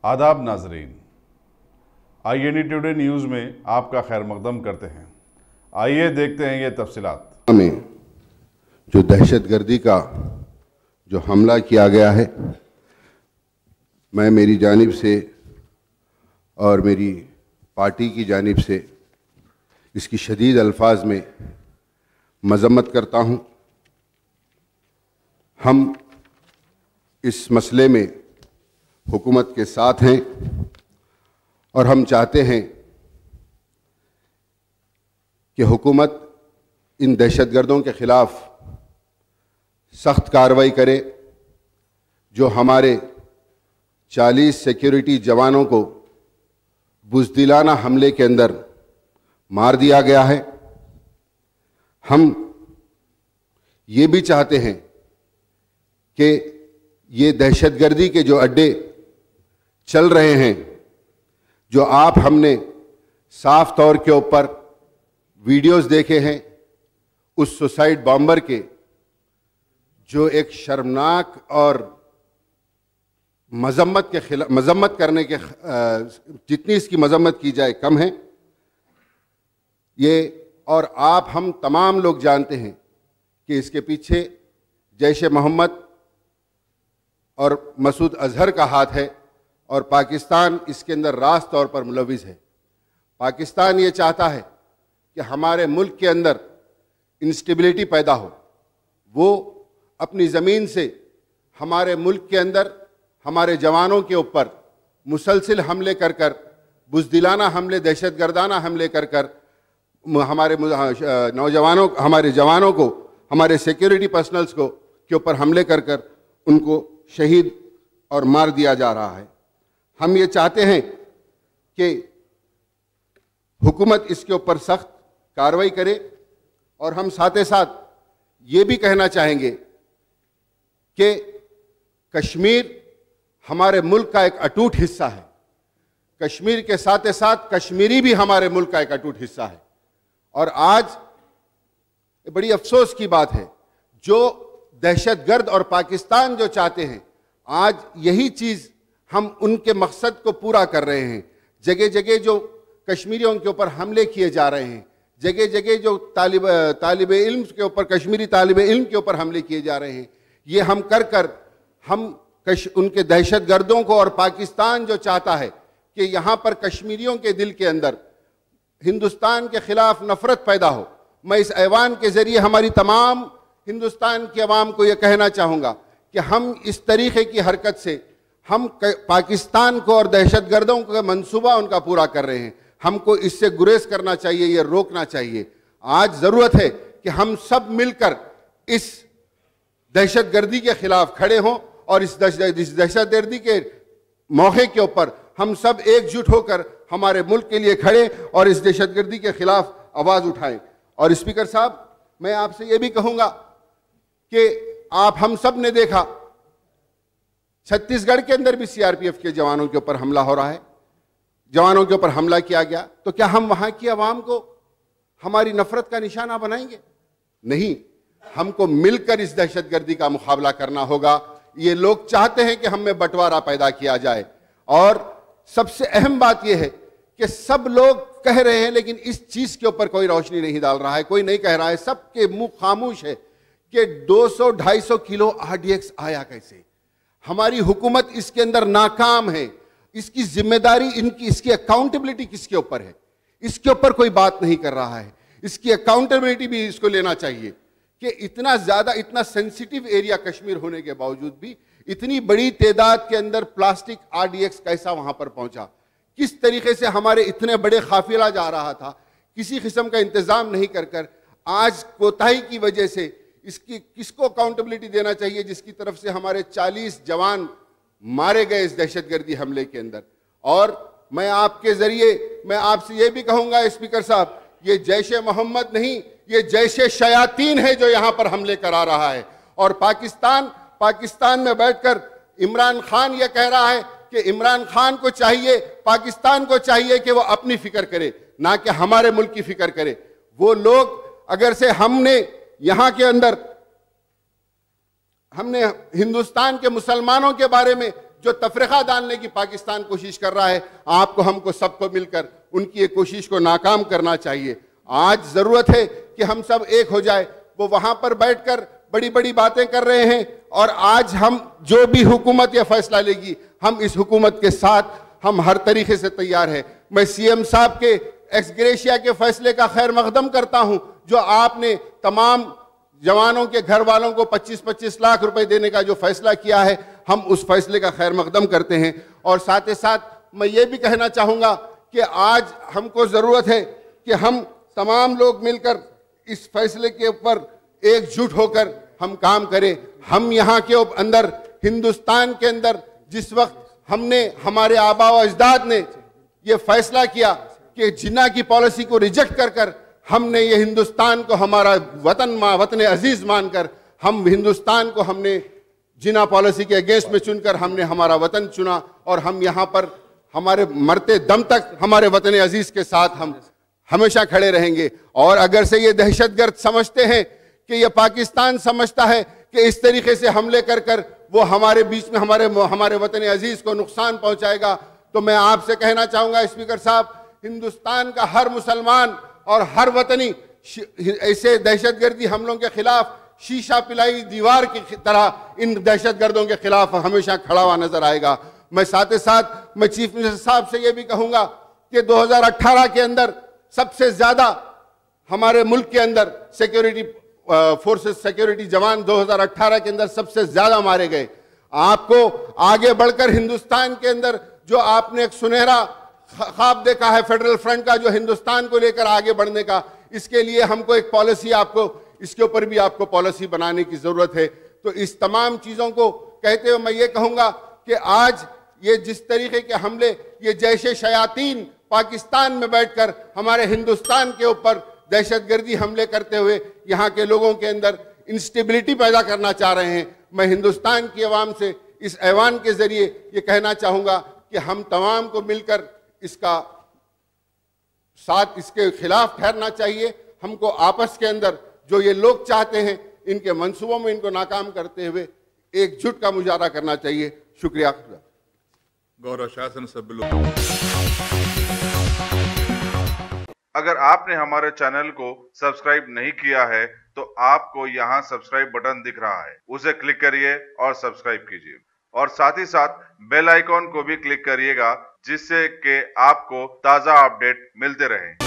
आदाब नाजरीन, INE today news में आपका खैर मकदम करते हैं। आइए देखते हैं ये तफसीलात। में जो दहशतगर्दी का जो हमला किया गया है, मैं मेरी जानिब से और मेरी पार्टी की जानिब से इसकी शदीद अल्फाज में मज़म्मत करता हूँ। हम इस मसले में हुकूमत के साथ हैं और हम चाहते हैं कि हुकूमत इन दहशतगर्दों के ख़िलाफ़ सख्त कार्रवाई करे। जो हमारे 40 सिक्योरिटी जवानों को बुज़दिलाना हमले के अंदर मार दिया गया है। हम ये भी चाहते हैं कि ये दहशतगर्दी के जो अड्डे चल रहे हैं, जो आप हमने साफ तौर के ऊपर वीडियोस देखे हैं, उस सुसाइड बॉम्बर के जो एक शर्मनाक और मजम्मत करने के जितनी इसकी मजम्मत की जाए कम है ये। और आप हम तमाम लोग जानते हैं कि इसके पीछे जैश मोहम्मद और मसूद अजहर का हाथ है और पाकिस्तान इसके अंदर रास्त तौर पर मुलविस है। पाकिस्तान ये चाहता है कि हमारे मुल्क के अंदर इंस्टेबिलिटी पैदा हो। वो अपनी ज़मीन से हमारे मुल्क के अंदर हमारे जवानों के ऊपर मुसलसिल हमले कर कर, बुज़दिलाना हमले, दहशतगर्दाना हमले कर कर हमारे नौजवानों, हमारे जवानों को, हमारे सिक्योरिटी पर्सनल्स को के ऊपर हमले कर कर उनको शहीद और मार दिया जा रहा है। हम ये चाहते हैं कि हुकूमत इसके ऊपर सख्त कार्रवाई करे और हम साथ ही साथ ये भी कहना चाहेंगे कि कश्मीर हमारे मुल्क का एक अटूट हिस्सा है। कश्मीर के साथ साथ कश्मीरी भी हमारे मुल्क का एक अटूट हिस्सा है। और आज बड़ी अफसोस की बात है, जो दहशतगर्द और पाकिस्तान जो चाहते हैं, आज यही चीज़ हम उनके मकसद को पूरा कर रहे हैं। जगह जगह जो कश्मीरियों के ऊपर हमले किए जा रहे हैं, जगह जगह जो तालिब इल्म के ऊपर, कश्मीरी तालिब इल्म के ऊपर हमले किए जा रहे हैं, ये हम कर कर हम उनके दहशतगर्दों को, और पाकिस्तान जो चाहता है कि यहाँ पर कश्मीरियों के दिल के अंदर हिंदुस्तान के ख़िलाफ़ नफ़रत पैदा हो। मैं इस ऐवान के ज़रिए हमारी तमाम हिंदुस्तान की आवाम को यह कहना चाहूँगा कि हम इस तरीक़े की हरकत से हम पाकिस्तान को और दहशतगर्दों का मंसूबा उनका पूरा कर रहे हैं। हमको इससे गुरेज करना चाहिए, ये रोकना चाहिए। आज ज़रूरत है कि हम सब मिलकर इस दहशतगर्दी के ख़िलाफ़ खड़े हों और इस दहशतगर्दी के मौके के ऊपर हम सब एकजुट होकर हमारे मुल्क के लिए खड़े और इस दहशतगर्दी के ख़िलाफ़ आवाज़ उठाएं। और स्पीकर साहब, मैं आपसे ये भी कहूँगा कि आप हम सब ने देखा छत्तीसगढ़ के अंदर भी CRPF के जवानों के ऊपर हमला हो रहा है, जवानों के ऊपर हमला किया गया। तो क्या हम वहाँ की आवाम को हमारी नफ़रत का निशाना बनाएंगे? नहीं, हमको मिलकर इस दहशतगर्दी का मुकाबला करना होगा। ये लोग चाहते हैं कि हम में बंटवारा पैदा किया जाए। और सबसे अहम बात यह है कि सब लोग कह रहे हैं, लेकिन इस चीज़ के ऊपर कोई रोशनी नहीं डाल रहा है, कोई नहीं कह रहा है। सबके मुंह खामोश है कि 200-250 किलो RDX आया कैसे। हमारी हुकूमत इसके अंदर नाकाम है। इसकी जिम्मेदारी इसकी अकाउंटेबिलिटी किसके ऊपर है? इसके ऊपर कोई बात नहीं कर रहा है। इसकी अकाउंटेबिलिटी भी इसको लेना चाहिए कि इतना ज़्यादा, इतना सेंसिटिव एरिया कश्मीर होने के बावजूद भी इतनी बड़ी तादाद के अंदर प्लास्टिक RDX कैसा वहां पर पहुंचा? किस तरीके से हमारे इतने बड़े काफिला जा रहा था, किसी किस्म का इंतजाम नहीं कर कर आज कोताही की वजह से इसकी किसको अकाउंटेबिलिटी देना चाहिए, जिसकी तरफ से हमारे 40 जवान मारे गए इस दहशतगर्दी हमले के अंदर। और मैं आपके जरिए मैं आपसे ये भी कहूंगा स्पीकर साहब, ये जैश मोहम्मद नहीं, ये जैश शयातीन है जो यहां पर हमले करा रहा है। और पाकिस्तान में बैठकर इमरान खान ये कह रहा है कि इमरान खान को चाहिए, पाकिस्तान को चाहिए कि वो अपनी फिक्र करे, ना कि हमारे मुल्क की फिक्र करे। वो लोग अगर से हमने यहां के अंदर हमने हिंदुस्तान के मुसलमानों के बारे में जो तफरीका डालने की पाकिस्तान कोशिश कर रहा है, आपको हमको सबको मिलकर उनकी ये कोशिश को नाकाम करना चाहिए। आज जरूरत है कि हम सब एक हो जाए। वो वहां पर बैठकर बड़ी बड़ी बातें कर रहे हैं और आज हम जो भी हुकूमत यह फैसला लेगी, हम इस हुकूमत के साथ हम हर तरीके से तैयार हैं। मैं सीएम साहब के एक्स ग्रेशिया के फैसले का खैर मकदम करता हूं, जो आपने तमाम जवानों के घर वालों को 25-25 लाख रुपए देने का जो फैसला किया है, हम उस फैसले का खैर मकदम करते हैं। और साथ ही साथ मैं ये भी कहना चाहूँगा कि आज हमको ज़रूरत है कि हम तमाम लोग मिलकर इस फैसले के ऊपर एकजुट होकर हम काम करें। हम यहाँ के अंदर, हिंदुस्तान के अंदर, जिस वक्त हमने, हमारे आबा व अजदाद ने ये फैसला किया कि जिन्ना की पॉलिसी को रिजेक्ट कर हमने ये हिंदुस्तान को हमारा वतन अजीज मानकर, हम हिंदुस्तान को हमने जिन्ना पॉलिसी के अगेंस्ट में चुनकर हमने हमारा वतन चुना और हम यहाँ पर हमारे मरते दम तक हमारे वतन अजीज के साथ हम हमेशा खड़े रहेंगे। और अगर से ये दहशतगर्द समझते हैं कि ये पाकिस्तान समझता है कि इस तरीके से हमले कर वो हमारे बीच में हमारे वतन अजीज को नुकसान पहुंचाएगा, तो मैं आपसे कहना चाहूंगा स्पीकर साहब, हिंदुस्तान का हर मुसलमान और हर वतनी ऐसे दहशतगर्दी हमलों के खिलाफ शीशा पिलाई दीवार की तरह इन दहशतगर्दों के खिलाफ हमेशा खड़ा हुआ नजर आएगा। मैं साथ ही साथ मैं चीफ मिनिस्टर साहब से यह भी कहूंगा कि 2018 के अंदर सबसे ज्यादा हमारे मुल्क के अंदर सिक्योरिटी फोर्सेस, सिक्योरिटी जवान 2018 के अंदर सबसे ज्यादा मारे गए। आपको आगे बढ़कर हिंदुस्तान के अंदर जो आपने एक सुनहरा ख्वाब देखा है फेडरल फ्रंट का, जो हिंदुस्तान को लेकर आगे बढ़ने का, इसके लिए हमको एक पॉलिसी, आपको इसके ऊपर भी आपको पॉलिसी बनाने की जरूरत है। तो इस तमाम चीजों को कहते हुए मैं ये कहूंगा कि आज ये जिस तरीके के हमले, ये जैसे शयातीन पाकिस्तान में बैठकर हमारे हिंदुस्तान के ऊपर दहशतगर्दी हमले करते हुए यहाँ के लोगों के अंदर इंस्टेबिलिटी पैदा करना चाह रहे हैं, मैं हिंदुस्तान की आवाम से इस ऐवान के जरिए ये कहना चाहूंगा कि हम तमाम को मिलकर इसका साथ, इसके खिलाफ ठहरना चाहिए। हमको आपस के अंदर जो ये लोग चाहते हैं, इनके मंसूबों में इनको नाकाम करते हुए एकजुट का मुजाहरा करना चाहिए। शुक्रिया। गौरव शासन सभ्य। अगर आपने हमारे चैनल को सब्सक्राइब नहीं किया है तो आपको यहाँ सब्सक्राइब बटन दिख रहा है, उसे क्लिक करिए और सब्सक्राइब कीजिए और साथ ही साथ बेल आइकॉन को भी क्लिक करिएगा, जिससे कि आपको ताज़ा अपडेट मिलते रहें।